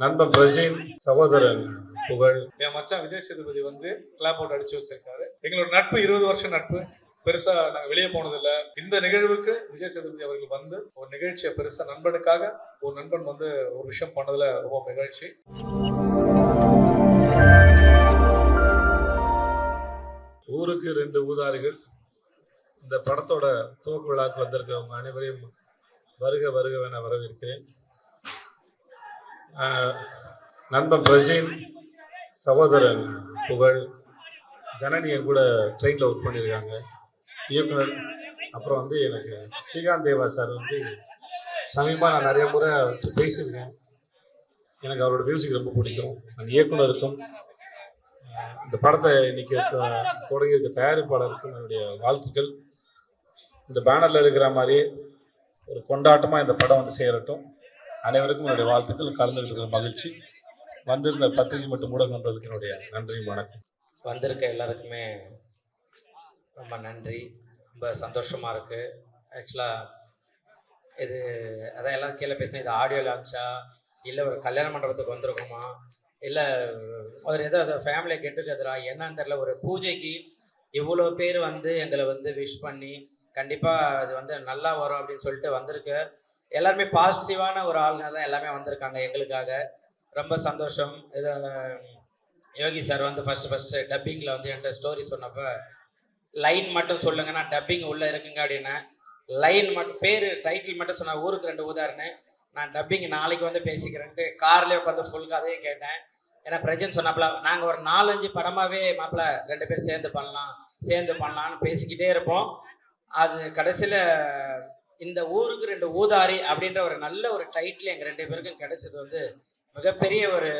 நண்பன் பிரஜின், சகோதரன் புகழ், என் மச்சான் விஜய் சேதுபதி வந்து கிளாப் அவுட் அடிச்சு வச்சிருக்காரு. எங்களோட நட்பு 20 வருஷம் நட்பு. பெருசா நாங்க வெளியே போனதில்லை. இந்த நிகழ்வுக்கு விஜய் சேதுபதி அவர்கள் வந்து ஒரு நிகழ்ச்சியை பெருசா நண்பனுக்காக ஒரு நண்பன் வந்து ஒரு விஷயம் பண்ணதுல ரொம்ப மகிழ்ச்சி. ஊருக்கு 2 ஊதாரிகள் இந்த படத்தோட துவக்க விழாக்கு வந்திருக்கிறவங்க அனைவரையும் வருக வருகவென வரவேற்கிறேன். நண்பன் பிரஜின், சகோதரன் புகழ், ஜனனி என் கூட ட்ரெயினில் ஒர்க் பண்ணியிருக்காங்க, இயக்குனர். அப்புறம் வந்து எனக்கு ஸ்ரீகாந்த் தேவா சார் வந்து சமீபமாக நான் நிறைய முறை பேசியிருக்கேன். எனக்கு அவரோட மியூசிக் ரொம்ப பிடிக்கும். அந்த இயக்குனருக்கும் இந்த படத்தை இன்னைக்கு தொடங்கியிருக்க தயாரிப்பாளருக்கும் என்னுடைய வாழ்த்துக்கள். இந்த பேனரில் இருக்கிற மாதிரி ஒரு கொண்டாட்டமாக இந்த படம் வந்து சேரட்டும். அனைவருக்கும் என்னுடைய வாழ்த்துக்கள். கலந்துகிட்டு இருக்கிற மகிழ்ச்சி. வந்திருந்த பத்திரிகை மற்றும் ஊடக நண்பர்களுக்கு என்னுடைய நன்றி, வணக்கம். வந்திருக்க எல்லாருக்குமே ரொம்ப நன்றி. ரொம்ப சந்தோஷமாக இருக்குது. ஆக்சுவலாக இது அதான் எல்லாம் கீழே பேசுகிறேன், இது ஆடியோ லான்ச்சா இல்லை ஒரு கல்யாண மண்டபத்துக்கு வந்திருக்கோமா இல்லை ஒரு ஏதோ ஃபேமிலி கெட்டுக்கதுரா என்னன்னு தெரில. ஒரு பூஜைக்கு இவ்வளோ பேர் வந்து எங்களை வந்து விஷ் பண்ணி கண்டிப்பாக அது வந்து நல்லா வரும் அப்படின்னு சொல்லிட்டு வந்திருக்கு. எல்லாருமே பாசிட்டிவான ஒரு ஆளுங்க தான் எல்லாமே வந்திருக்காங்க எங்களுக்காக. ரொம்ப சந்தோஷம். இதை யோகி சார் வந்து ஃபஸ்ட்டு டப்பிங்கில் வந்து என்கிட்ட ஸ்டோரி சொன்னப்போ லைன் மட்டும் சொல்லுங்க, நான் டப்பிங் உள்ளே இருக்குங்க அப்படின்னா லைன் மட்டும் பேர் டைட்டில் மட்டும் சொன்ன ஊருக்கு 2 ஊதாருன்னு. நான் டப்பிங் நாளைக்கு வந்து பேசிக்கிறேன்ட்டு கார்லேயே உட்காந்து ஃபுல் கதையை கேட்டேன். ஏன்னா பிரஜன் சொன்னாப்புல நாங்கள் ஒரு 4-5 படமாகவே மாப்பிள்ள 2 பேர் சேர்ந்து பண்ணலான்னு பேசிக்கிட்டே இருப்போம். அது கடைசியில் இந்த ஊருக்கு 2 ஊதாரி அப்படின்ற ஒரு நல்ல ஒரு டைட்டில் எங்கள் 2 பேருக்கும் கிடைச்சது வந்து மிகப்பெரிய ஒரு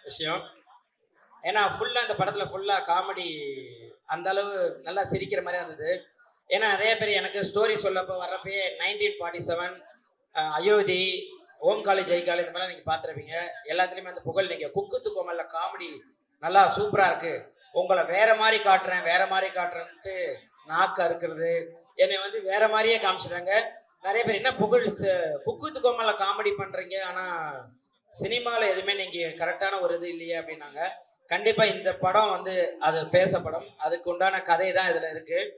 விஷயம். ஏன்னா ஃபுல்லாக இந்த படத்தில் ஃபுல்லாக காமெடி, அந்த அளவு நல்லா சிரிக்கிற மாதிரி இருந்தது. ஏன்னா நிறைய பேர் எனக்கு ஸ்டோரி சொல்லப்போ வர்றப்பே 1947, அயோத்தி, ஓம்காலி ஜெய்காலி இந்த மாதிரிலாம் நீங்கள் பார்த்துருப்பீங்க. எல்லாத்துலேயுமே அந்த புகழ் நீங்கள் குக்குத்து கோமல்ல காமெடி நல்லா சூப்பராக இருக்குது, உங்களை வேற மாதிரி காட்டுறேன்ட்டு நாக்கு அறுக்கிறது, என்னை வந்து வேற மாதிரியே காமிச்சிட்டாங்க. நிறைய பேர் என்ன புகழ் குக்குத்து கோமல்ல காமெடி பண்ணுறீங்க, ஆனால் சினிமாவில் எதுவுமே நீங்கள் கரெக்டான ஒரு இது இல்லையே அப்படின்னாங்க. கண்டிப்பாக இந்த படம் வந்து அது பேசப்படும், அதுக்கு உண்டான கதை தான் இதில் இருக்குது.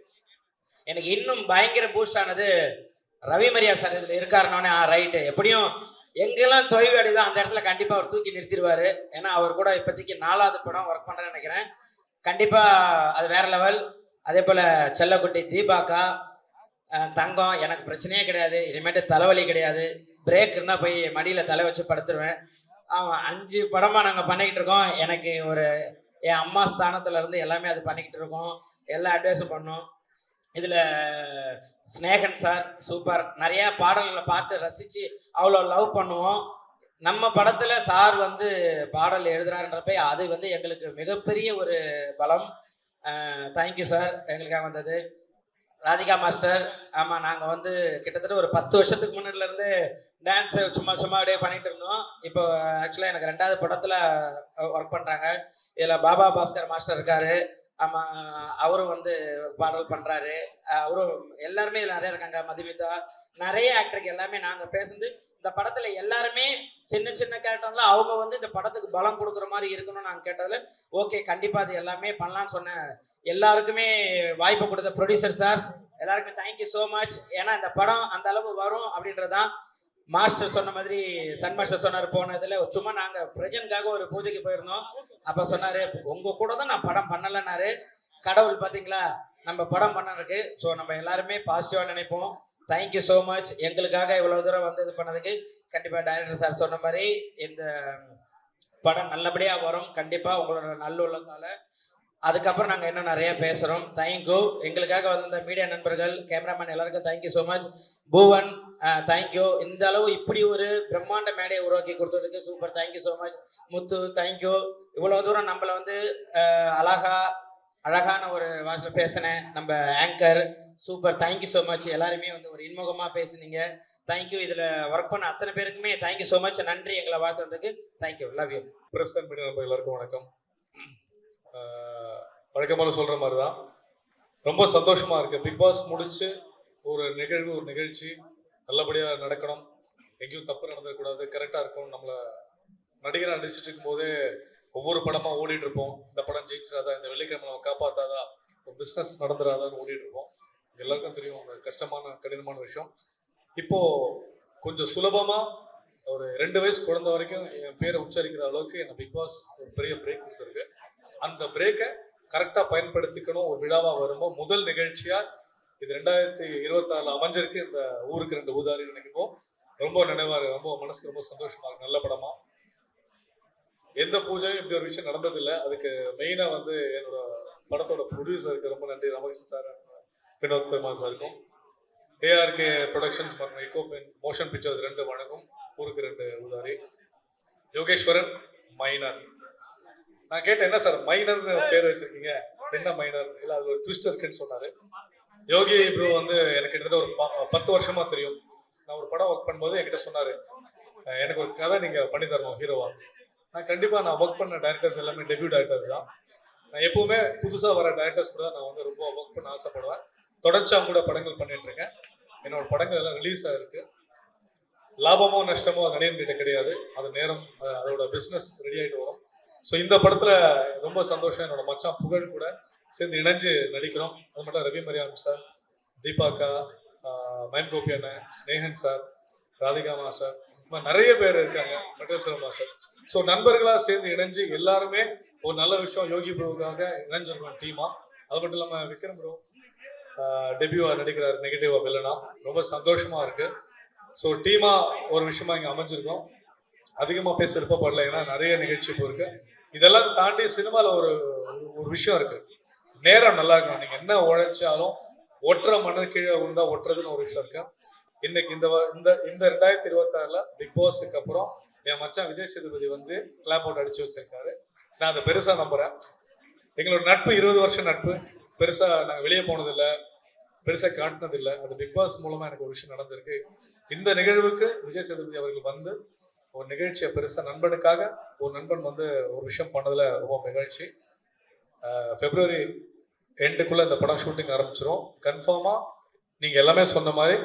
எனக்கு இன்னும் பயங்கர பூஸ்ட் ஆனது ரவிமரியா சார் இதில் இருக்காருனோடனே ரைட்டு, எப்படியும் எங்கெல்லாம் தொய்வு தான் அந்த இடத்துல கண்டிப்பாக அவர் தூக்கி நிறுத்திடுவார். ஏன்னா அவர் கூட இப்போதைக்கு 4வது படம் ஒர்க் பண்ணுறேன்னு நினைக்கிறேன். கண்டிப்பாக அது வேற லெவல். அதே போல் செல்லக்குட்டி தீபாக்கா, தங்கம், எனக்கு பிரச்சனையே கிடையாது, இனிமேட்டு தலைவலி கிடையாது, பிரேக் இருந்தால் போய் மடியில் தலை வச்சு படுத்துருவேன். ஆமாம், 5 படமாக நாங்கள் பண்ணிக்கிட்டு இருக்கோம். எனக்கு ஒரு என் அம்மா ஸ்தானத்துலேருந்து எல்லாமே அது பண்ணிக்கிட்டு இருக்கோம், எல்லா அட்வைஸும் பண்ணோம். இதில் ஸ்னேகன் சார் சூப்பர், நிறையா பாடல்களை பாட்டு ரசித்து அவ்வளோ லவ் பண்ணுவோம். நம்ம படத்தில் சார் வந்து பாடல் எழுதுறாருன்றப்ப அது வந்து எங்களுக்கு மிகப்பெரிய ஒரு பலம். தேங்க்யூ சார் எங்களுக்காக வந்தது. ராதிகா மாஸ்டர், ஆமாம், நாங்கள் வந்து கிட்டத்தட்ட ஒரு 10 வருஷத்துக்கு முன்னாடிலேருந்து டான்ஸை சும்மா அப்படியே பண்ணிகிட்டு இருந்தோம். இப்போ ஆக்சுவலாக எனக்கு 2வது படத்தில் ஒர்க் பண்ணுறாங்க. இதில் பாபா பாஸ்கர் மாஸ்டர் இருக்கார். ஆமாம், அவரும் வந்து பாடல் பண்ணுறாரு. அவரும் எல்லாருமே இதில் நிறைய இருக்காங்க. மதுமிதா, நிறைய ஆக்டருக்கு எல்லாமே நாங்கள் பேசுறது இந்த படத்தில் எல்லாருமே சின்ன கேரக்டர்லாம் அவங்க வந்து இந்த படத்துக்கு பலம் கொடுக்குற மாதிரி இருக்கணும்னு நாங்கள் கேட்டதில் ஓகே கண்டிப்பாக அது எல்லாமே பண்ணலான்னு சொன்னேன். எல்லாருக்குமே வாய்ப்பு கொடுத்த ப்ரொடியூசர் சார் எல்லாருக்குமே தேங்க்யூ ஸோ மச். ஏன்னா இந்த படம் அந்த அளவு வரும் அப்படின்றதான் மாஸ்டர் சொன்ன மாதிரி, சன் மாஸ்டர் சொன்னார் போனதில் சும்மா நாங்கள் பிரஜனுக்காக ஒரு பூஜைக்கு போயிருந்தோம். அப்போ சொன்னார் உங்கள் கூட தான் நான் படம் பண்ணலைன்னாரு. கடவுள் பார்த்தீங்களா நம்ம படம் பண்ணிருக்கு. ஸோ நம்ம எல்லாருமே பாசிட்டிவாக நினைப்போம். Thank you so much. எங்களுக்காக இவ்வளோ தூரம் வந்து இது பண்ணதுக்கு கண்டிப்பாக டைரக்டர் சார் சொன்ன மாதிரி இந்த படம் நல்லபடியாக வரும் கண்டிப்பாக உங்களோட நல்லுள்ளத்தால். அதுக்கப்புறம் நாங்கள் இன்னும் நிறைய பேசுகிறோம். தேங்க்யூ. எங்களுக்காக வந்த மீடியா நண்பர்கள், கேமராமேன் எல்லாருக்கும் thank you so much. Poovan thank you. இந்த அளவு இப்படி ஒரு பிரம்மாண்ட மேடையை உருவாக்கி கொடுத்ததுக்கு super, thank you so much. Muthu thank you. இவ்வளோ தூரம் நம்மளை வந்து அழகான ஒரு வாய்ஸில் பேசினேன் நம்ம anchor super, thank you so much. எல்லாருமே வந்து ஒரு இன்முகமாக பேசுனீங்க, தேங்க்யூ. இதில் ஒர்க் பண்ண அத்தனை பேருக்குமே தேங்க்யூ ஸோ மச். நன்றி எங்களை வாழ்த்துறதுக்கு. Thank you, love you. Press and media நண்பர்கள் எல்லாருக்கும் வணக்கம். வழக்கமாக சொல்கிற மாதிரி தான் ரொம்ப சந்தோஷமாக இருக்குது. பிக் பாஸ் முடிச்சு ஒரு நிகழ்ச்சி நல்லபடியாக நடக்கணும், எங்கேயும் தப்பு நடந்துடக்கூடாது, கரெக்டாக இருக்கணும், நம்மளை நடிகராக நடிச்சிட்டு இருக்கும்போதே ஒவ்வொரு படமா ஓடிட்டு இருப்போம். இந்த படம் ஜெயிச்சிடாதா, இந்த வெள்ளிக்கிழமை நம்ம காப்பாத்தாதா, ஒரு பிஸ்னஸ் நடந்துடாதான்னு ஓடிட்டு இருப்போம். எல்லாருக்கும் தெரியும் அந்த கஷ்டமான கடினமான விஷயம். இப்போ கொஞ்சம் சுலபமா ஒரு 2 வயசு குழந்தை வரைக்கும் என் பேரை உச்சரிக்கிற அளவுக்கு என்ன பிக் பாஸ் ஒரு பெரிய பிரேக் கொடுத்துருக்கு. அந்த பிரேக்கை கரெக்டாக பயன்படுத்திக்கணும். ஒரு விழாவா வரும்போது முதல் நிகழ்ச்சியா இது 2026 அமைஞ்சிருக்கு. இந்த ஊருக்கு 2 ஊதாரி நினைக்கப்போ ரொம்ப நினைவா இருக்கு. ரொம்ப மனசுக்கு ரொம்ப சந்தோஷமா இருக்கு. நல்ல படமா எந்த பூஜையும் இப்படி ஒரு விஷயம் நடந்ததில்லை. அதுக்கு மெயினா வந்து என்னோட படத்தோட ப்ரொடியூசருக்கு ரொம்ப நன்றி. ராமகிருஷ்ணன் சார், வினோத் பெருமாள் சாருக்கும், ஏஆர்கே ப்ரொடக்ஷன்ஸ் மற்றும் எக்கோபென் மோஷன் பிக்சர்ஸ் 2 வழங்கும் ஊருக்கு 2 ஊதாரி. யோகேஸ்வரன் மைனர். நான் கேட்டேன், என்ன சார் மைனர்னு பேர் வச்சிருக்கீங்க, என்ன மைனர், இல்லை அது ஒரு ட்விஸ்ட் இருக்குன்னு சொன்னாரு. யோகி ப்ரோ வந்து எனக்கு கிட்டத்தட்ட ஒரு 10 வருஷமா தெரியும். நான் ஒரு படம் ஒர்க் பண்ணும்போது என்கிட்ட சொன்னாரு, எனக்கு ஒரு கதை நீங்க பண்ணி தரணும் ஹீரோவா. நான் கண்டிப்பா நான் ஒர்க் பண்ண டேரக்டர்ஸ் எல்லாமே டெபியூ டேரக்டர்ஸ் தான். நான் எப்பவுமே புதுசா வர டேரக்டர்ஸ் கூட நான் வந்து ரொம்ப ஒர்க் பண்ண ஆசைப்படுவேன். தொடர்ச்சியாக கூட படங்கள் பண்ணிட்டு இருக்கேன். என்னோட படங்கள் எல்லாம் ரிலீஸ் ஆயிருக்கு. லாபமோ நஷ்டமோ நடிகன் கிட்ட கிடையாது. அது நேரம், அதோட பிஸ்னஸ் ரெடி ஆகிட்டு வரும். ஸோ இந்த படத்துல ரொம்ப சந்தோஷம். என்னோட மச்சான் புகழ் கூட சேர்ந்து இணைஞ்சு நடிக்கிறோம். அது மட்டும் ரவி மரியான் சார், தீபாக்கா, மயன் கோபி அண்ணன், ஸ்னேகன் சார், ராதிகா மாஸ்டர், நிறைய பேர் இருக்காங்க, மெட்டல் செல்வம் மாஸ்டர். ஸோ நண்பர்களா சேர்ந்து இணைஞ்சு எல்லாருமே ஒரு நல்ல விஷயம் யோகி ப்ரோவுக்காக இணைஞ்சிருக்கோம் டீமா. அது மட்டும் இல்லாமல் விக்ரம் ப்ரோ டெபியூவா நடிக்கிறார் நெகட்டிவா வில்லனா. ரொம்ப சந்தோஷமா இருக்கு. ஸோ டீமா ஒரு விஷயமா இங்கே அமைஞ்சிருக்கோம். அதிகமாக பேச விருப்பப்படல, ஏன்னா நிறைய நிகழ்ச்சி இப்போ இருக்கு. இதெல்லாம் தாண்டி சினிமாவில் ஒரு விஷயம் இருக்கு, நேரம் நல்லா இருக்கணும். நீங்க என்ன உழைச்சாலும் ஒட்டுற மண்ணு கீழே விழுந்தா ஒட்டுறதுன்னு ஒரு விஷயம் இருக்கு. இன்னைக்கு இந்த 2026 பிக் பாஸுக்கு அப்புறம் என் மச்சான் விஜய் சேதுபதி வந்து கிளாப் அவுட் அடிச்சு வச்சிருக்காரு. நான் அதை பெருசா நம்புறேன். எங்களோட நட்பு 20 வருஷம் நட்பு. பெருசா நாங்கள் வெளியே போனதில்லை, பெருசா காட்டினதில்லை. அது பிக் பாஸ் மூலமா எனக்கு ஒரு விஷயம் நடந்திருக்கு. இந்த நிகழ்வுக்கு விஜய் சேதுபதி அவர்கள் வந்து ஒரு நிகழ்ச்சியை பெருசா நண்பனுக்காக ஒரு நண்பன் வந்து ஒரு விஷயம் பண்ணதுல ரொம்ப மகிழ்ச்சி. பிப்ரவரி எண்டுக்குள்ள இந்த படம் ஷூட்டிங் ஆரம்பிச்சிடும். கன்ஃபார்மா நீங்க எல்லாமே சொன்ன மாதிரி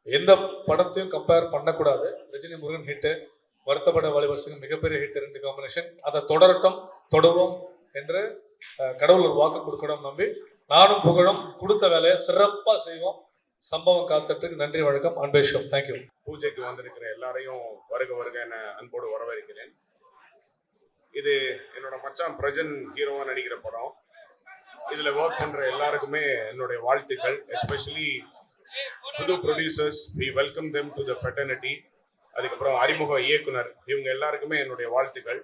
எந்த படத்தையும் கம்பேர் பண்ணக்கூடாது. ரஜினி முருகன் ஹிட்டு, வருத்தப்பட வாலிபர்ஸுக்கு மிகப்பெரிய ஹிட், 2 காம்பினேஷன். அதை தொடருவோம் என்று கடவுள் ஒரு வாக்கு கொடுக்கணும் நம்பி நானும் புகழும் கொடுத்த வேலையை சிறப்பாக செய்வோம். சம்பவம் காத்துட்டு நன்றி, வணக்கம், அன்பேஷம். தேங்க்யூ. பூஜைக்கு வந்திருக்கிற எல்லாரையும் வருக என அன்போடு வரவேற்கிறேன். இது என்னோட மச்சான் பிரஜன் ஹீரோவா நடிக்கிற படம். இதுல ஒர்க் பண்ற எல்லாருக்குமே என்னுடைய வாழ்த்துக்கள். எஸ்பெஷலி புது producers, we welcome them to the fraternity. அதுக்கப்புறம் அறிமுக இயக்குனர், இவங்க எல்லாருக்குமே என்னுடைய வாழ்த்துக்கள்.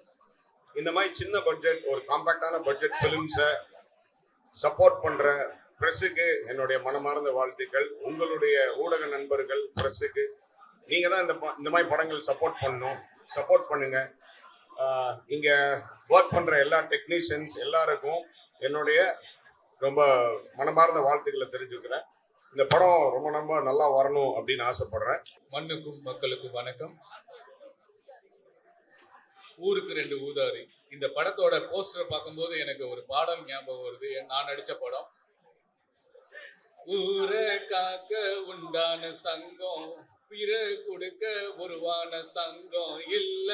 இந்த மாதிரி சின்ன பட்ஜெட், ஒரு காம்பேக்டான பட்ஜெட் ஃபிலிம்ஸை சப்போர்ட் பண்ற பிரஸுக்கு என்னுடைய மனமார்ந்த வாழ்த்துக்கள். உங்களுடைய ஊடக நண்பர்கள் பிரஸுக்கு, நீங்க தான் இந்த மாதிரி படங்கள் சப்போர்ட் பண்ணுங்க. இங்க ஒர்க் பண்ற எல்லா டெக்னீஷியன்ஸ் எல்லாருக்கும் என்னுடைய ரொம்ப மனமார்ந்த வாழ்த்துக்களை தெரிஞ்சுக்கிறேன். இந்த படம் ரொம்ப நல்லா வரணும் அப்படின்னு ஆசைப்படுறேன். மண்ணுக்கும் மக்களுக்கும் வணக்கம். ஊருக்கு 2 ஊதாரி. இந்த படத்தோட போஸ்டரை பார்க்கும்போது எனக்கு ஒரு பாடம் ஞாபகம் வருது. நான் நடிச்ச படம். ஊரை காக்க உண்டான சங்கம், பிற கொடுக்க உருவான சங்கம் இல்ல.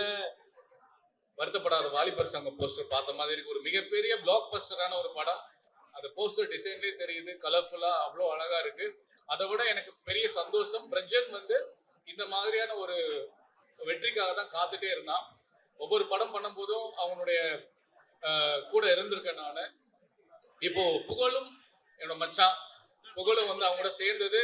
வருத்தப்படாத வாலிபர் சங்கம் போஸ்டர் பார்த்த மாதிரி இருக்கு. ஒரு மிகப்பெரிய பிளாக் பஸ்டரான ஒரு படம். அந்த போஸ்டர் டிசைன்லேயே தெரியுது, கலர்ஃபுல்லா அவ்வளோ அழகா இருக்கு. அதை விட எனக்கு பெரிய சந்தோஷம், பிரஜன் வந்து இந்த மாதிரியான ஒரு வெற்றிக்காக தான் காத்துட்டே இருந்தான். ஒவ்வொரு படம் பண்ணும் போதும் அவனுடைய கூட இருந்திருக்கேன் நான். இப்போ புகழும் என்னோட மச்சான் புகழும் வந்து அவங்க கூட சேர்ந்தது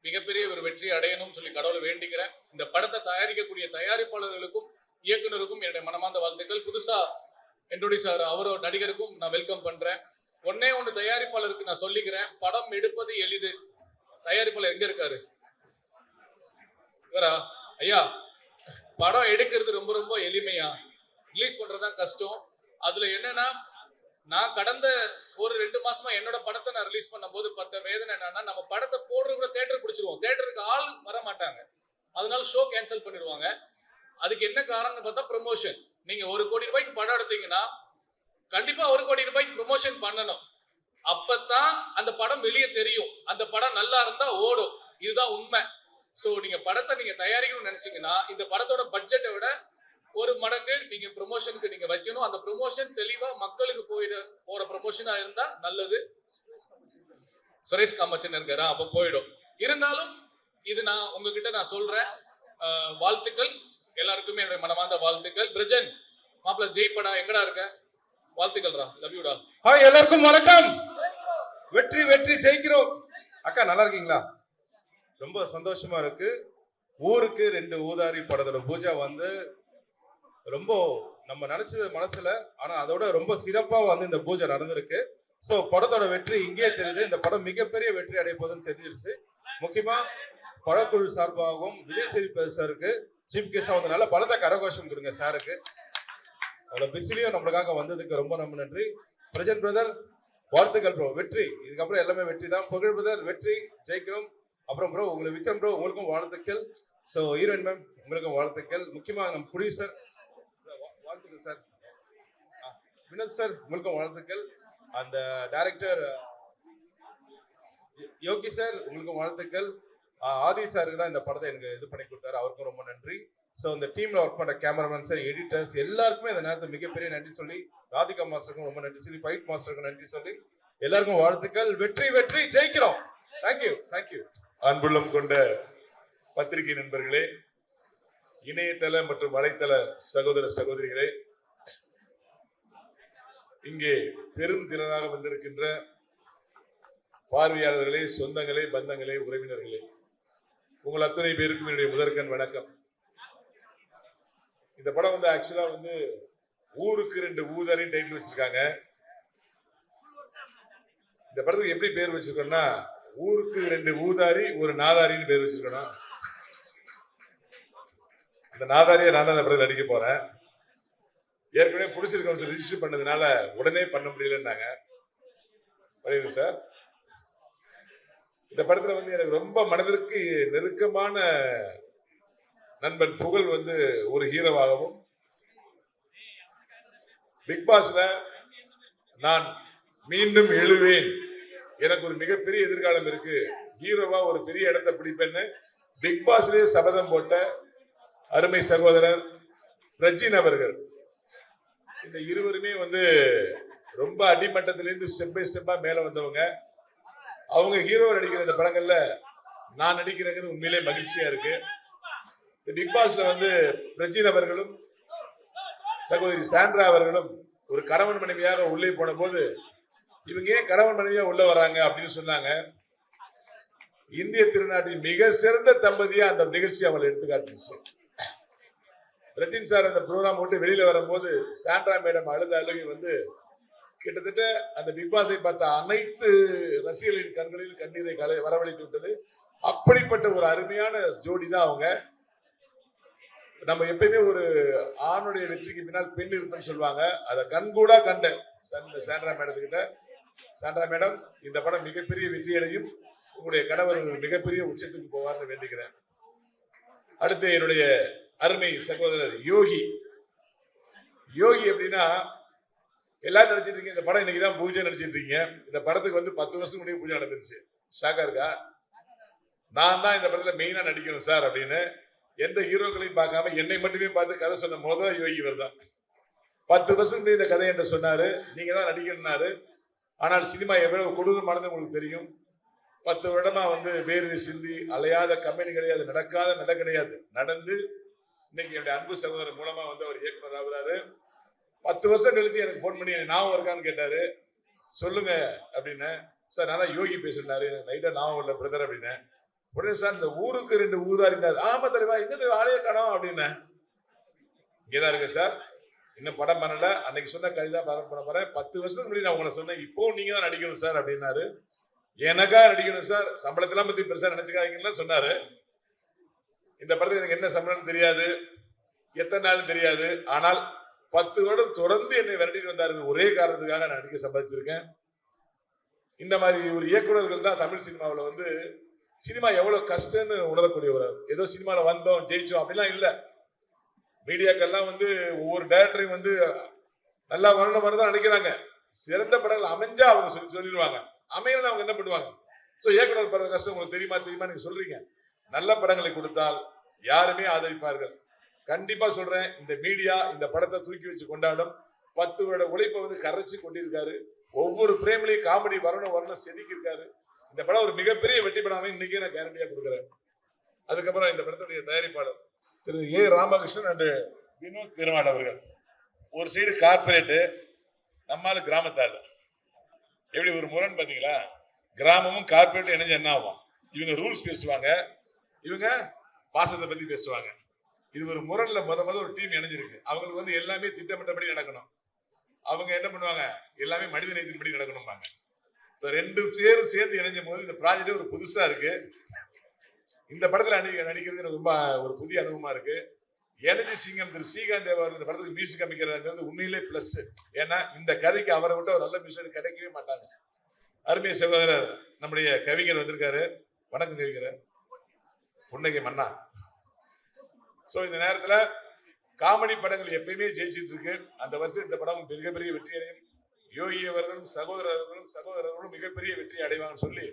மிகப்பெரிய ஒரு வெற்றி அடையணும்னு சொல்லி கடவுளை வேண்டிக்கிறேன். இந்த படத்தை தயாரிக்கக்கூடிய தயாரிப்பாளர்களுக்கும் இயக்குனருக்கும் என்னுடைய மனமார்ந்த வாழ்த்துக்கள். புதுசா இன்ட்ரோடியூஸ் ஆகிற அவரோட நடிகருக்கும் நான் வெல்கம் பண்றேன். ஒண்ணு தயாரிப்பாளருக்கு நான் சொல்லிக்கிறேன், படம் எடுப்பது எளிது. தயாரிப்பாளர் எங்க இருக்காரு இவரா? ஐயா, படம் எடுக்கிறது ரொம்ப எளிமையா, ரிலீஸ் பண்றதுதான் கஷ்டம். அதுல என்னன்னா, நான் கடந்த ஒரு 2 மாசமா என்னோட படத்தை நான் ரிலீஸ் பண்ணும் போது பட்ட வேதனை என்னன்னா, நம்ம படத்தை போடுறது கூட தேட்டர் பிடிச்சிருவோம், தேட்டருக்கு ஆள் வர மாட்டாங்க, அதனால ஷோ கேன்சல் பண்ணிடுவாங்க. அதுக்கு என்ன காரணம்னு பார்த்தா ப்ரமோஷன். நீங்க 1 கோடி ரூபாய்க்கு படம் எடுத்தீங்கன்னா கண்டிப்பா 1 கோடி ரூபாய்க்கு ப்ரமோஷன் பண்ணணும். அப்பதான் அந்த படம் வெளியே தெரியும். அந்த படம் நல்லா இருந்தா ஓடும், இதுதான் உண்மை. சோ நீங்க படத்தை நீங்க தயாரிக்கணும்னு நினைச்சீங்கன்னா இந்த படத்தோட பட்ஜெட்டை விட ஒரு மடங்கு நீங்க ப்ரொமோஷனுக்கு நீங்க வைக்கணும். அந்த ப்ரொமோஷன் தெளிவா மக்களுக்கு போற ப்ரொமோஷனா இருந்தா நல்லது. சுரேஷ் காமச்சன் இருக்காரு, அப்ப போயிடும். இருந்தாலும் இது நான் உங்ககிட்ட நான் சொல்றேன், வாழ்த்துக்கள் எல்லாருக்குமே, என்னுடைய மனமார்ந்த வாழ்த்துக்கள். பிரஜன் மாப்பிள்ள ஜெய்படா, எங்கடா இருக்க? வாழ்த்துக்கள்டா, லவ் யூடா. ஹாய், எல்லாருக்கும் வணக்கம். வெற்றி வெற்றி ஜெயிக்கிறோம். அக்கா நல்லா இருக்கீங்களா? ரொம்ப சந்தோஷமா இருக்கு. ஊருக்கு 2 ஊதாரி படத்தோட பூஜை வந்து ரொம்ப நம்ம நினைச்சது மனசுல, ஆனா அதோட ரொம்ப சிறப்பா வந்து இந்த பூஜை நடந்திருக்கு. சோ படத்தோட வெற்றி இங்கே தெரியுது. இந்த படம் மிகப்பெரிய வெற்றி அடைய போதுன்னு தெரிஞ்சிருச்சு. முக்கியமா படக்குழு சார்பாகவும் விஜய் சேதுபதி சாருக்கு சீஃப் கெஸ்டா வந்தனால பலத்த கரகோஷம் கொடுங்க சாருக்கு. அவ்வளவு பிஸிலியும் நம்மளுக்காக வந்ததுக்கு ரொம்ப ரொம்ப நன்றி. பிரஜன் பிரதர் வாழ்த்துக்கள் ப்ரோ, வெற்றி. இதுக்கப்புறம் எல்லாமே வெற்றி தான். புகழ் பிரதர் வெற்றி, ஜெயிக்கிறோம். அப்புறம் ப்ரோ உங்களுக்கு விக்ரம் ப்ரோ உங்களுக்கும் வாழ்த்துக்கள். ஸோ ஹீரோயின் மேம் உங்களுக்கும் வாழ்த்துக்கள். முக்கியமாக நம்ம ப்ரொடியூசர் வாழ்த்துக்கள் சார். வினோத் சார் உங்களுக்கும் வாழ்த்துக்கள். அந்த டைரக்டர் யோகி சார் உங்களுக்கும் வாழ்த்துக்கள். ஆதி சாருக்கு தான் இந்த படத்தை எனக்கு இது பண்ணி கொடுத்தாரு, அவருக்கும் ரொம்ப நன்றி. ஸோ இந்த டீம்ல ஒர்க் பண்ற கேமராமேன் சார், எடிட்டர்ஸ் எல்லாருக்குமே இந்த நேரத்தில் மிகப்பெரிய நன்றி சொல்லி, ராதிகா மாஸ்டருக்கும் ரொம்ப நன்றி சொல்லி, ஃபைட் மாஸ்டருக்கும் நன்றி சொல்லி எல்லாருக்கும் வாழ்த்துக்கள். வெற்றி வெற்றி ஜெயிக்கிறோம். Thank you thank you. அன்புள்ளம் கொண்ட பத்திரிகை நண்பர்களே, இணையதள மற்றும் வலைத்தள சகோதர சகோதரிகளே, இங்கே பெரும் திரளாக வந்திருக்கின்ற பார்வையாளர்களே, சொந்தங்களே, பந்தங்களே, உறவினர்களே, உங்கள் அத்தனை பேருக்கும் என்னுடைய முதற்கண் வணக்கம். இந்த படம் வந்து ஆக்சுவலா வந்து ஊருக்கு 2 ஊதாரி டைட்டில் வச்சிருக்காங்க. இந்த படத்துக்கு எப்படி பேர் வச்சிருக்கோம்னா, ஊருக்கு 2 ஊதாரி ஒரு நாதாரின்னு பேர் வச்சிருக்கணும். இந்த நாதாரியை நான் தான் இந்த படத்தில் நடிக்க போறேன். ஏற்கனவே புடிச்சிருக்க கவுன்சில் ரிஜிஸ்டர் பண்ணதுனால உடனே பண்ண முடியலன்னாங்க. பண்ணிடுங்க சார். இந்த படத்துல வந்து எனக்கு ரொம்ப மனதிற்கு நெருக்கமான நண்பன் புகழ் வந்து ஒரு ஹீரோவாகவும், பிக் பாஸ்ல நான் மீண்டும் எழுவேன், எனக்கு ஒரு மிகப்பெரிய எதிர்காலம் இருக்கு, ஹீரோவா ஒரு பெரிய இடத்தை பிடிப்பேன்னு பிக் பாஸ்லயே சபதம் போட்ட அருமை சகோதரர் பிரஜின் அவர்கள். இந்த இருவருமே வந்து ரொம்ப அடிமட்டத்திலிருந்து ஸ்டெப் பை ஸ்டெப்பா மேல வந்தவங்க. அவங்க ஹீரோ நடிக்கிற இந்த படங்கள்ல நான் நடிக்கிறது உண்மையிலே மகிழ்ச்சியா இருக்கு. இந்த பிக் பாஸ்ல வந்து பிரஜின் அவர்களும் சகோதரி சாண்ட்ரா அவர்களும் ஒரு கணவன் மனைவியாக உள்ளே போன போது, இவங்க ஏன் கணவன் மனைவியா உள்ள வராங்க அப்படின்னு சொன்னாங்க. இந்திய திருநாட்டின் மிக சிறந்த தம்பதியா அந்த நிகழ்ச்சி அவங்களை எடுத்துக்காட்டுச்சு. ரஜினி சார் அந்த ப்ரோக்ராம் போட்டு வெளியில வரும்போது சாண்ட்ரா மேடம் அழுகி வந்து கிட்டத்தட்ட அந்த பிக் பாஸை பார்த்த அனைத்து ரசிகர்களின் கண்களில் கண்ணீரை வரவழைத்து விட்டது. அப்படிப்பட்ட ஒரு அருமையான ஜோடி தான் அவங்க. நம்ம எப்பயுமே ஒரு ஆணுடைய வெற்றிக்கு பின்னால் பெண் இருப்புன்னு சொல்லுவாங்க. அதை கண்கூடா கண்டேன் சாண்ட்ரா மேடத்துக்கிட்ட. சாண்ட்ரா மேடம், இந்த படம் மிகப்பெரிய வெற்றியடையும், உங்களுடைய கணவர் மிகப்பெரிய உச்சத்துக்கு போவார்னு வேண்டிக்கிறேன். அடுத்து என்னுடைய அருமை சகோதரர் யோகி. யோகி எப்படின்னா, எல்லாரும் நடிச்சிட்டு இருக்கீங்க, இந்த படம் இன்னைக்குதான் பூஜை நடிச்சிட்டு இருக்கீங்க. இந்த படத்துக்கு வந்து 10 வருஷம் முன்னாடி பூஜை நடந்துருச்சு. ஷாக்கா இருக்கா? நான் தான் இந்த படத்துல மெயினா நடிக்கணும் சார் அப்படின்னு எந்த ஹீரோக்களையும் பார்க்காம என்னை மட்டுமே பார்த்து கதை சொன்ன முதல் யோகி இவர் தான். 10 வருஷம் முன்னாடி இந்த கதை என்று சொன்னாரு, நீங்க தான் நடிக்கணும்னாரு. ஆனால் சினிமா எவ்வளவு கொடூரமானது உங்களுக்கு தெரியும். 10 வருடமா வந்து வேர்வை சிந்தி அலையாத கம்பெனி கிடையாது, நடக்காத நட கிடையாது, நடந்து இன்னைக்கு என்னுடைய அன்பு சகோதரர் மூலமா வந்து அவர் இயக்குனர் ஆகுறாரு. 10 வருஷம் கழிச்சு எனக்கு போன் பண்ணி ஞாபகம் இருக்கான்னு கேட்டாரு. சொல்லுங்க அப்படின்னு. சார் நான் தான் யோகி பேசுனாரு, நைட்டா ஞாபகம் இல்லை பிரதர் அப்படின்னு. உடனே சார் இந்த ஊருக்கு 2 ஊதாரினார். ஆமா தலைவா, எங்க தலைவா ஆளையே காணோம் அப்படின்னு. இங்கேதான் இருக்கு சார், இன்னும் படம் பண்ணல, அன்னைக்கு சொன்ன கதை தான் பண்ண போறேன். 10 வருஷத்துக்கு முன்னாடி நான் உங்களை சொன்னேன், இப்போ நீங்க தான் நடிக்கணும் சார் அப்படின்னாரு. எனக்கா நடிக்கணும் சார், சம்பளத்தெல்லாம் பத்தி பெருசா நினைச்சுக்காதீங்கன்னு சொன்னாரு. இந்த படத்துக்கு எனக்கு என்ன சம்பளம் தெரியாது, எத்தனை நாள் தெரியாது. ஆனால் 10 வருடம் தொடர்ந்து என்னை விரட்டிட்டு வந்தார்கள். ஒரே காரணத்துக்காக நான் நடிக்க சம்பாதிச்சிருக்கேன். இந்த மாதிரி ஒரு இயக்குநர்கள் தான் தமிழ் சினிமாவில் வந்து சினிமா எவ்வளவு கஷ்டம்னு உணரக்கூடியவர். ஏதோ சினிமாவில் வந்தோம் ஜெயிச்சோம் அப்படிலாம் இல்லை. மீடியாக்கள்லாம் வந்து ஒவ்வொரு டைரக்டரையும் வந்து நல்லா வரணும் தான் நினைக்கிறாங்க. சிறந்த படங்கள் அமைஞ்சா அவங்க சொல்லிடுவாங்க, அமையல அவங்க என்ன பண்ணுவாங்க. ஸோ இயக்குனர் படுற கஷ்டம் உங்களுக்கு தெரியுமா நீங்க சொல்றீங்க. நல்ல படங்களை கொடுத்தால் யாருமே ஆதரிப்பார்கள். கண்டிப்பா சொல்றேன், இந்த மீடியா இந்த படத்தை தூக்கி வச்சு கொண்டாடும். 10 வருட உழைப்பை வந்து கரைச்சி கொண்டிருக்காரு. ஒவ்வொரு பிரேம்லயும் காமெடி வரணும் செதுக்கி இருக்காரு. இந்த படம் ஒரு மிகப்பெரிய வெற்றி படம் இன்னைக்கே நான் கேரண்டியா கொடுக்குறேன். அதுக்கப்புறம் இந்த படத்துடைய தயாரிப்பாளர் திரு ஏ ராமகிருஷ்ணன் அண்ட் வினோத் பெருமாள் அவர்கள். ஒரு சைடு கார்பரேட்டு, நம்மால கிராமத்தாள். எப்படி ஒரு முரண் பாத்தீங்களா? கிராமமும் கார்பரேட்டும் இணைஞ்சு என்ன ஆகும்? இவங்க ரூல்ஸ் பேசுவாங்க, இவங்க பாசத்தை பத்தி பேசுவாங்க. இது ஒரு முரண்ல முத ஒரு டீம் இணைஞ்சிருக்கு. அவங்களுக்கு வந்து எல்லாமே திட்டமிட்டபடி நடக்கணும். அவங்க என்ன பண்ணுவாங்க? எல்லாமே மனித நேயத்தின்படி நடக்கணும்பாங்க. இப்போ 2 பேரும் சேர்ந்து இணைஞ்சும் போது இந்த ப்ராஜெக்டே ஒரு புதுசா இருக்கு. இந்த படத்துல நடிக்கிறது எனக்கு ரொம்ப ஒரு புதிய அனுபவமா இருக்கு. எனர்ஜி சிங்கம் திரு ஸ்ரீகாந்த் தேவா இந்த படத்துக்கு மியூசிக் அமைக்கிறது உண்மையிலே பிளஸ். ஏன்னா இந்த கதைக்கு அவரை விட்டு ஒரு நல்ல மியூசிக் கிடைக்கவே மாட்டாங்க. அருமை சகோதரர் நம்முடைய கவிஞர் வந்திருக்காரு. வணக்கம் கவிஞர். புன்னகை மன்னா. சோ இந்த நேரத்துல காமெடி படங்கள் எப்பயுமே ஜெயிச்சிட்டு இருக்கு. அந்த வருஷம் இந்த படம் மிகப்பெரிய வெற்றி அடையும். யோகி அவர்களும் சகோதரர்களும் மிகப்பெரிய வெற்றி அடைவாங்கன்னு சொல்லி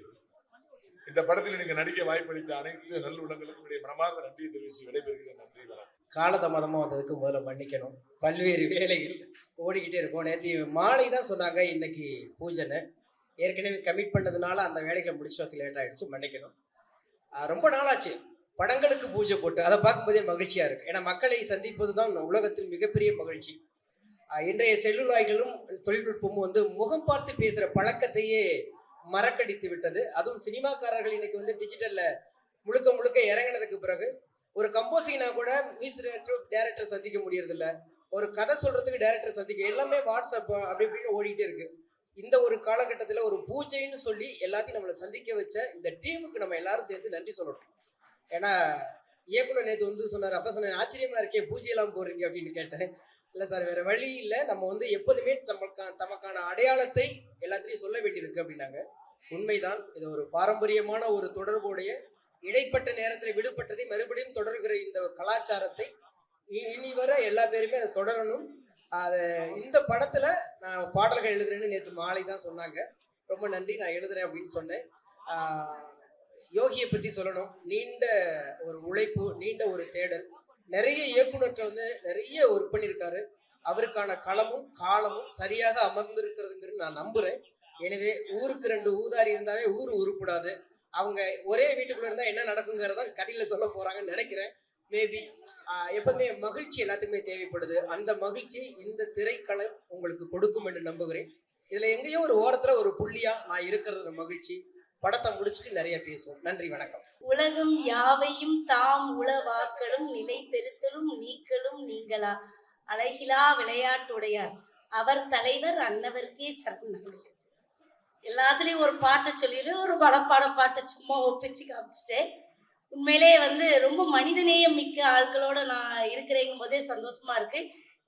இந்த படத்தில் நீங்க நடிக்க வாய்ப்பளித்த அனைத்து நல்லுள்ளங்களுக்கும் மனமார்ந்த நன்றியை தெரிவித்து விடைபெறுகிறேன். நன்றி, வணக்கம். காலதாமதமாக வந்ததுக்கு முதல்ல மன்னிக்கணும். பல்வேறு வேலைகள் ஓடிக்கிட்டே இருக்கும். நேற்று மாலை தான் சொன்னாங்க இன்னைக்கு பூஜைன்னு. ஏற்கனவே கமிட் பண்ணதுனால அந்த வேலைகளை முடிச்சுட்டு லேட் ஆகிடுச்சு, மன்னிக்கணும். ரொம்ப நாளாச்சு படங்களுக்கு பூஜை போட்டு அதை பார்க்கும்போதே மகிழ்ச்சியாக இருக்குது. ஏன்னா மக்களை சந்திப்பது தான் உலகத்தில் மிகப்பெரிய மகிழ்ச்சி. இன்றைய செல்லுலாய்களும் தொழில்நுட்பமும் வந்து முகம் பார்த்து பேசுகிற பழக்கத்தையே மறக்கடித்து விட்டது. அதுவும் சினிமாக்காரர்கள் இன்னைக்கு வந்து டிஜிட்டலில் முழுக்க இறங்கினதுக்கு பிறகு ஒரு கம்போசிங்னா கூட மியூசிக் டைரக்டர் சந்திக்க முடியறதில்ல. ஒரு கதை சொல்றதுக்கு டைரக்டர் சந்திக்க எல்லாமே வாட்ஸ்அப் அப்படி இப்படின்னு ஓடிட்டே இருக்கு. இந்த ஒரு காலகட்டத்தில் ஒரு பூஜைன்னு சொல்லி எல்லாத்தையும் நம்மளை சந்திக்க வச்ச இந்த டீமுக்கு நம்ம எல்லாரும் சேர்ந்து நன்றி சொல்லணும். ஏன்னா இயக்குனர் நேற்று வந்து சொன்னார், அப்போ சொன்ன ஆச்சரியமா இருக்கே பூஜையெல்லாம் போடுறீங்க அப்படின்னு கேட்டேன். இல்லை சார், வேற வழி இல்லை, நம்ம வந்து எப்போதுமே தமக்கான அடையாளத்தை எல்லாத்திலையும் சொல்ல வேண்டியிருக்கு அப்படின்னாங்க. உண்மைதான். இது ஒரு பாரம்பரியமான ஒரு தொடர்புடைய இடைப்பட்ட நேரத்தில் விடுபட்டதை மறுபடியும் தொடர்கிற இந்த கலாச்சாரத்தை இனி வர எல்லா பேருமே அதை தொடரணும். அதை இந்த படத்துல நான் பாடல்கள் எழுதுறேன்னு நேற்று மாலை தான் சொன்னாங்க. ரொம்ப நன்றி, நான் எழுதுறேன் அப்படின்னு சொன்னேன். யோகியை பத்தி சொல்லணும். நீண்ட ஒரு உழைப்பு, நீண்ட ஒரு தேடல். நிறைய இயக்குனர்கிட்ட வந்து நிறைய ஒர்க் பண்ணியிருக்காரு. அவருக்கான களமும் காலமும் சரியாக அமர்ந்திருக்கிறதுங்கிறது நான் நம்புறேன். எனவே ஊருக்கு 2 ஊதாரி இருந்தாவே ஊர் உருப்படாது. அவங்க ஒரே வீட்டுக்குள்ள இருந்தா என்ன நடக்குங்கிறத கதையில சொல்ல போறாங்கன்னு நினைக்கிறேன். மேபி எப்போதுமே மகிழ்ச்சி எல்லாத்துக்குமே தேவைப்படுது. அந்த மகிழ்ச்சி இந்த திரைக்களம் உங்களுக்கு கொடுக்கும் என்று நம்புகிறேன். இதுல எங்கேயோ ஒரு ஓரத்துல ஒரு புள்ளியா நான் இருக்கிறது மகிழ்ச்சி. படத்தை முடிச்சுட்டு நிறைய பேசுவோம். நன்றி, வணக்கம். உலகம் யாவையும் தாம் உளவாக்கலும் நிலை பெருத்தலும் நீக்கலும் நீங்களா அழகிலா விளையாட்டுடையார் அவர் தலைவர் அன்னவருக்கே சரணங்கள். எல்லாத்துலேயும் ஒரு பாட்டை சொல்லிடு, ஒரு பலப்பாட பாட்டை சும்மா ஒப்பிச்சு காமிச்சிட்டேன். உண்மையிலே வந்து ரொம்ப மனிதநேயம் மிக்க ஆட்களோட நான் இருக்கிறேங்கும் போதே சந்தோஷமா இருக்கு.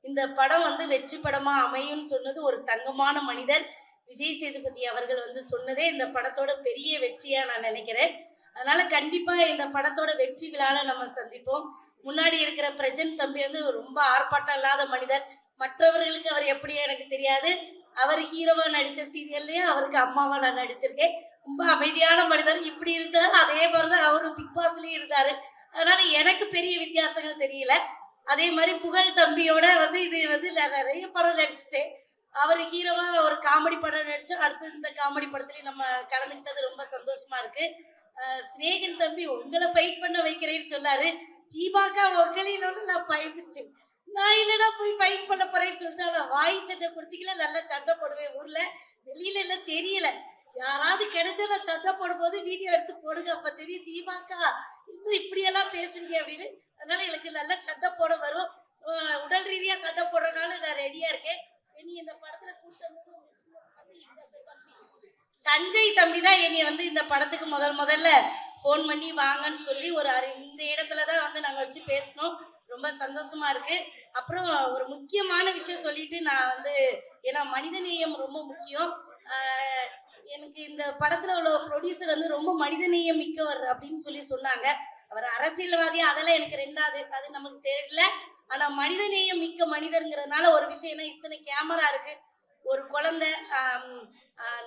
இந்த படம் வந்து வெற்றி படமா அமையும்னு சொன்னது ஒரு தங்கமான மனிதர் விஜய் சேதுபதி அவர்கள் வந்து சொன்னதே இந்த படத்தோட பெரிய வெற்றியா நான் நினைக்கிறேன். அதனால கண்டிப்பா இந்த படத்தோட வெற்றி விழால நம்ம சந்திப்போம். முன்னாடி இருக்கிற பிரஜன் தம்பி வந்து ரொம்ப ஆர்ப்பாட்டம் இல்லாத மனிதர். மற்றவர்களுக்கு அவர் எப்படியோ எனக்கு தெரியாது. அவர் ஹீரோவா நடிச்ச சீரியல்லையே அவருக்கு அம்மாவா நான் நடிச்சிருக்கேன். ரொம்ப அமைதியான மனிதர். இப்படி இருந்தார், அதே மாதிரிதான் அவரும் பிக் பாஸ்லயே இருந்தாரு. அதனால எனக்கு பெரிய வித்தியாசங்கள் தெரியல. அதே மாதிரி புகழ் தம்பியோட வந்து இது வந்து நிறைய படம் நடிச்சிட்டேன். அவர் ஹீரோவா ஒரு காமெடி படம் நடிச்சு அடுத்து இந்த காமெடி படத்துலயும் நம்ம கலந்துக்கிட்டது ரொம்ப சந்தோஷமா இருக்கு. சினேகன் தம்பி உங்களை ஃபைட் பண்ண வைக்கிறேன்னு சொன்னாரு. தீபாக்கா ஒக்கலினோட நான் பயந்துச்சு. நான் இல்லைன்னா போய் ஃபைட் பண்ண போறேன்னு சொல்லிட்டு நான் வாய் சட்டை கொடுத்தீங்களா நல்லா சண்டை போடுவேன். ஊர்ல வெளியில எல்லாம் தெரியல. யாராவது கிடைச்சா நான் சண்டை போடும்போது வீடியோ எடுத்து போடுங்க, அப்ப தெரியும் தீபாக்கா இன்னும் இப்படியெல்லாம் பேசுறீங்க அப்படின்னு. அதனால எனக்கு நல்லா சண்டை போட வரும். உடல் ரீதியா சண்டை போடுறதுனால நான் ரெடியா இருக்கேன். நீ இந்த படத்துல கூட்டம் சஞ்சய் தம்பி தான் என்னைய வந்து இந்த படத்துக்கு முதல்ல ஃபோன் பண்ணி வாங்கன்னு சொல்லி இந்த இடத்துல தான் வந்து நாங்கள் வச்சு பேசினோம். ரொம்ப சந்தோஷமா இருக்கு. அப்புறம் ஒரு முக்கியமான விஷயம் சொல்லிட்டு நான் வந்து, ஏன்னா மனிதநேயம் ரொம்ப முக்கியம். எனக்கு இந்த படத்துல உள்ள ப்ரொடியூசர் வந்து ரொம்ப மனிதநேயம் மிக்கவர் அப்படின்னு சொல்லி சொன்னாங்க. அவர் அரசியல்வாதி அதெல்லாம் எனக்கு ரெண்டாவது, அது நமக்கு தெரியல. ஆனா மனிதநேயம் மிக்க மனிதருங்கிறதுனால ஒரு விஷயம்னா இத்தனை கேமரா இருக்கு. ஒரு குழந்தை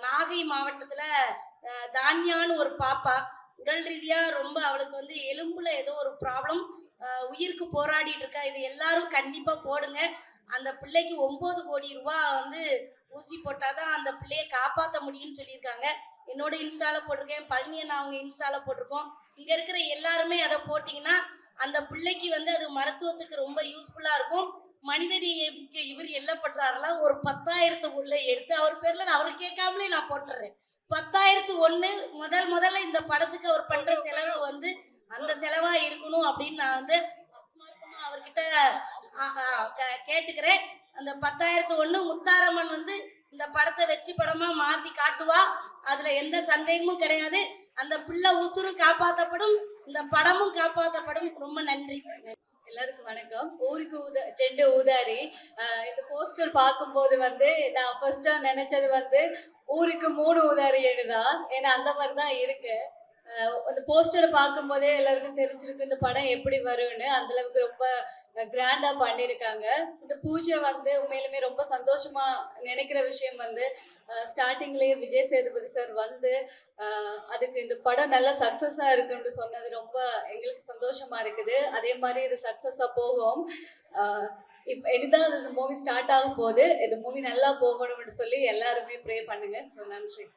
நாகை மாவட்டத்துல தான்யான்னு ஒரு பாப்பா உடல் ரீதியாக ரொம்ப அவளுக்கு வந்து எலும்புல ஏதோ ஒரு ப்ராப்ளம், உயிருக்கு போராடிட்டு இருக்கா. இது எல்லாரும் கண்டிப்பாக போடுங்க. அந்த பிள்ளைக்கு 9 கோடி ரூபாய் வந்து ஊசி போட்டாதான் அந்த பிள்ளையை காப்பாற்ற முடியும்னு சொல்லியிருக்காங்க. என்னோட இன்ஸ்டால போட்டிருக்கேன், பழனியன் அவங்க இன்ஸ்டால போட்டிருக்கோம். இங்கே இருக்கிற எல்லாருமே அதை போட்டிங்கன்னா அந்த பிள்ளைக்கு வந்து அது மருத்துவத்துக்கு ரொம்ப யூஸ்ஃபுல்லாக இருக்கும். மனிதநேயத்துக்கு இவர் என்ன பண்றாருலாம், ஒரு 10,000 உள்ள எடுத்து அவர் பேர்ல நான் அவரை கேட்காமலே நான் போட்டுறேன். 10,001 முதல்ல இந்த படத்துக்கு அவர் பண்ற செலவு வந்து அந்த செலவா இருக்கணும் அப்படின்னு நான் வந்து ஆத்மார்த்தமா அவர்கிட்ட கேட்டுக்கிறேன். அந்த 10,001 முத்தாரம்மன் வந்து இந்த படத்தை வெற்றி படமா மாத்தி காட்டுவா. அதுல எந்த சந்தேகமும் கிடையாது. அந்த பிள்ளை உசுரும் காப்பாற்றப்படும், இந்த படமும் காப்பாற்றப்படும். ரொம்ப நன்றி. எல்லாருக்கும் வணக்கம். ஊருக்கு ரெண்டு ஊதாரி. இந்த போஸ்டர் பார்க்கும்போது வந்து நான் ஃபர்ஸ்டா நினைச்சது வந்து ஊருக்கு 3 ஊதாரி தான். ஏன்னா அந்த மாதிரி தான் இருக்கு. அந்த போஸ்டரை பார்க்கும்போதே எல்லாருக்கும் தெரிஞ்சிருக்கு இந்த படம் எப்படி வரும்னு. அந்த அளவுக்கு ரொம்ப கிராண்டா பண்ணியிருக்காங்க. இந்த பூஜை வந்து உண்மையிலுமே ரொம்ப சந்தோஷமா நினைக்கிற விஷயம் வந்து ஸ்டார்டிங்லேயே விஜய் சேதுபதி சார் வந்து அதுக்கு இந்த படம் நல்லா சக்ஸஸா இருக்குன்னு சொன்னது ரொம்ப எங்களுக்கு சந்தோஷமா இருக்குது. அதே மாதிரி இது சக்ஸஸா போகும். இப்போ இனிதான் இந்த மூவி ஸ்டார்ட் ஆகும் போது இந்த மூவி நல்லா போகணும்னு சொல்லி எல்லாருமே ப்ரே பண்ணுங்க. ஸோ நன்றி.